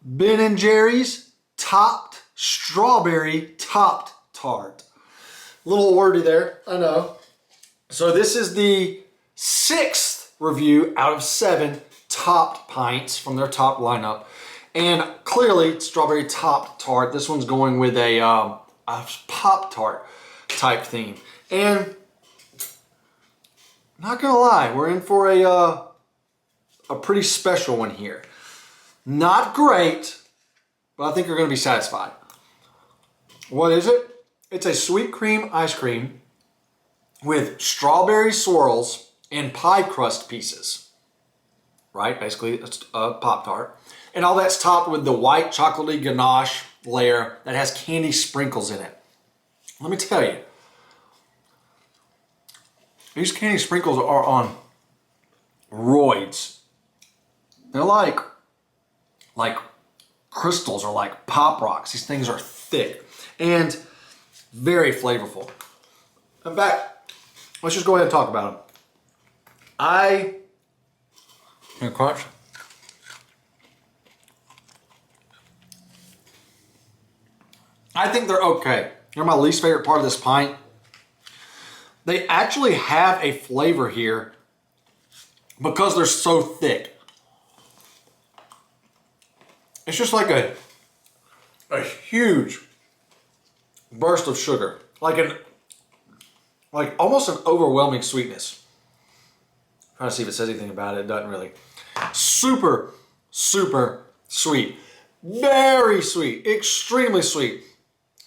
Ben & Jerry's topped strawberry topped tart. A little wordy there, I know. So this is the 6th review out of 7 topped pints from their top lineup. And clearly strawberry topped tart. This one's going with a Pop-Tart type theme. And not gonna lie, we're in for a pretty special one here. Not great, but I think you're gonna be satisfied. What is it? It's a sweet cream ice cream with strawberry swirls and pie crust pieces. Right, basically it's a Pop-Tart. And all that's topped with the white chocolatey ganache layer that has candy sprinkles in it. Let me tell you, these candy sprinkles are on roids. They're like crystals or like pop rocks. These things are thick and very flavorful. In fact, let's just go ahead and talk about them. Crunch. I think they're okay. They're my least favorite part of this pint. They actually have a flavor here because they're so thick. It's just like a huge burst of sugar, like almost an overwhelming sweetness. I'm trying to see if it says anything about it. It doesn't really. Super, super sweet. Very sweet. Extremely sweet.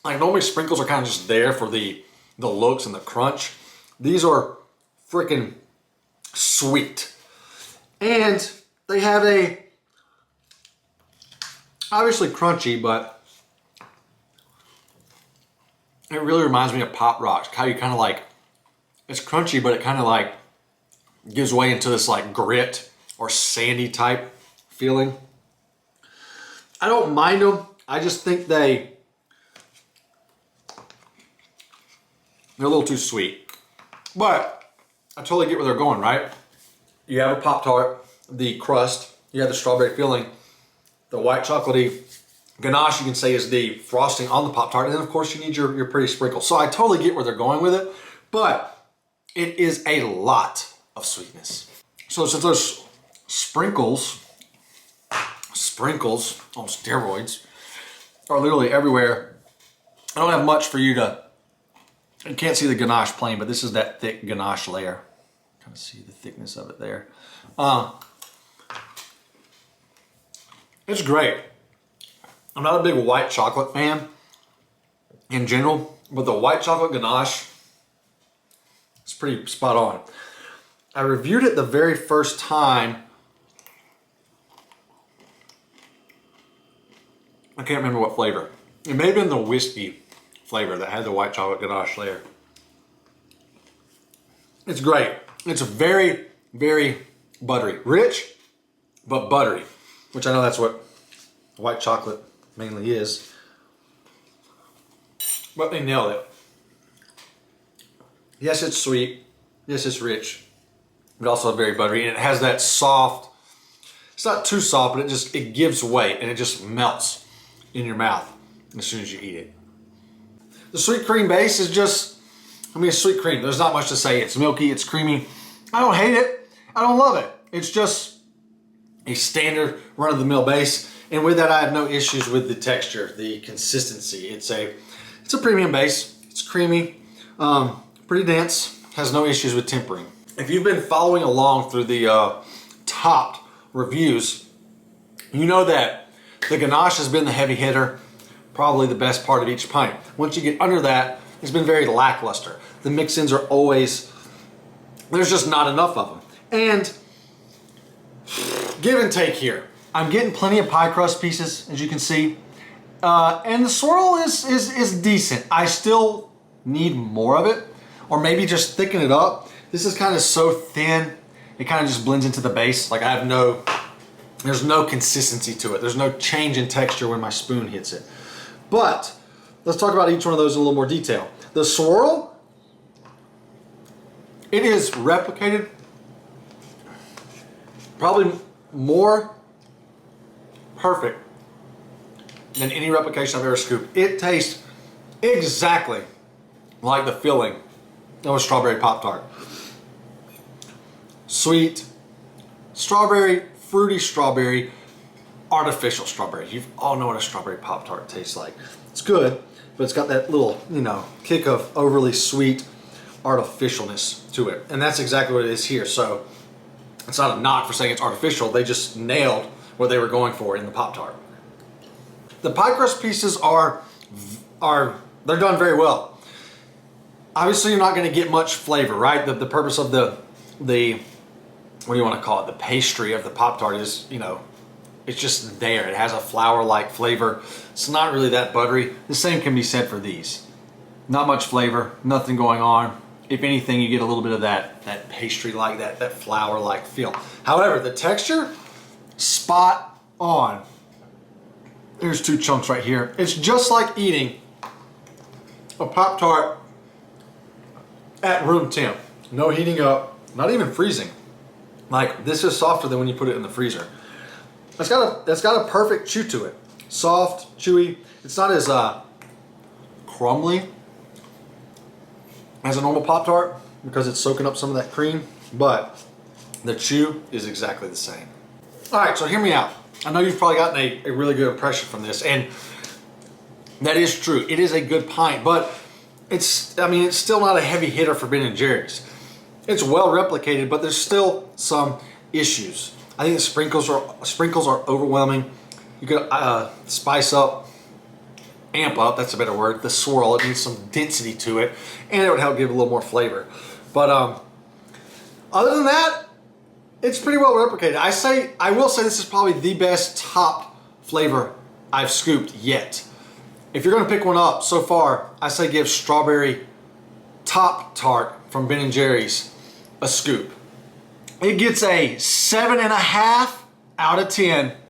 Like normally sprinkles are kind of just there for the looks and the crunch. These are freaking sweet. And they have obviously crunchy, but it really reminds me of Pop Rocks. How you kind of like, it's crunchy, but it kind of like gives way into this like grit or sandy type feeling. I don't mind them. I just think they're a little too sweet. But I totally get where they're going, right? You have a Pop-Tart, the crust, you have the strawberry filling, the white chocolatey ganache you can say is the frosting on the Pop-Tart, and then of course you need your pretty sprinkles. So I totally get where they're going with it, but it is a lot of sweetness. So since those sprinkles on steroids are literally everywhere, I don't have much for you to. You can't see the ganache plain, but this is that thick ganache layer. Kind of see the thickness of it there. It's great. I'm not a big white chocolate fan in general, but the white chocolate ganache is pretty spot on. I reviewed it the very first time. I can't remember what flavor. It may have been the whiskey flavor that had the white chocolate ganache layer. It's great. It's very, very buttery. Rich, but buttery, which I know that's what white chocolate mainly is. But they nailed it. Yes, it's sweet. Yes, it's rich, but also very buttery. And it has that soft, it's not too soft, but it gives way and it just melts in your mouth as soon as you eat it. The sweet cream base is just, it's sweet cream. There's not much to say. It's milky, it's creamy. I don't hate it. I don't love it. It's just a standard run-of-the-mill base. And with that, I have no issues with the texture, the consistency. It's a premium base. It's creamy, pretty dense, has no issues with tempering. If you've been following along through the topped reviews, you know that the ganache has been the heavy hitter, probably the best part of each pint. Once you get under that, it's been very lackluster. The mix-ins are always, there's just not enough of them. And give and take here. I'm getting plenty of pie crust pieces, as you can see. And the swirl is decent. I still need more of it, or maybe just thicken it up. This is kind of so thin, it kind of just blends into the base. Like there's no consistency to it. There's no change in texture when my spoon hits it. But let's talk about each one of those in a little more detail. The swirl, it is replicated probably more perfect than any replication I've ever scooped. It tastes exactly like the filling of a strawberry Pop-Tart. Sweet, strawberry, fruity strawberry, artificial strawberry. You all know what a strawberry Pop-Tart tastes like. It's good, but it's got that little, kick of overly sweet artificialness to it. And that's exactly what it is here. So it's not a knock for saying it's artificial. They just nailed what they were going for in the Pop-Tart. The pie crust pieces they're done very well. Obviously, you're not going to get much flavor, right? The purpose of the what do you want to call it? The pastry of the Pop-Tart is, it's just there. It has a flour-like flavor. It's not really that buttery. The same can be said for these. Not much flavor, nothing going on. If anything, you get a little bit of that pastry-like, that flour-like feel. However, the texture, spot on. Here's 2 chunks right here. It's just like eating a Pop-Tart at room temp. No heating up, not even freezing. Like, this is softer than when you put it in the freezer. That's got a perfect chew to it. Soft, chewy. It's not as crumbly as a normal Pop-Tart because it's soaking up some of that cream, but the chew is exactly the same. All right, so hear me out. I know you've probably gotten a really good impression from this, and that is true. It is a good pint, but it's still not a heavy hitter for Ben & Jerry's. It's well replicated, but there's still some issues. I think the sprinkles are overwhelming. You could spice up, amp up, that's a better word, the swirl. It needs some density to it, and it would help give a little more flavor. But other than that, it's pretty well replicated. I will say this is probably the best top flavor I've scooped yet. If you're gonna pick one up so far, I say give strawberry top tart from Ben & Jerry's a scoop. It gets a 7.5 out of 10.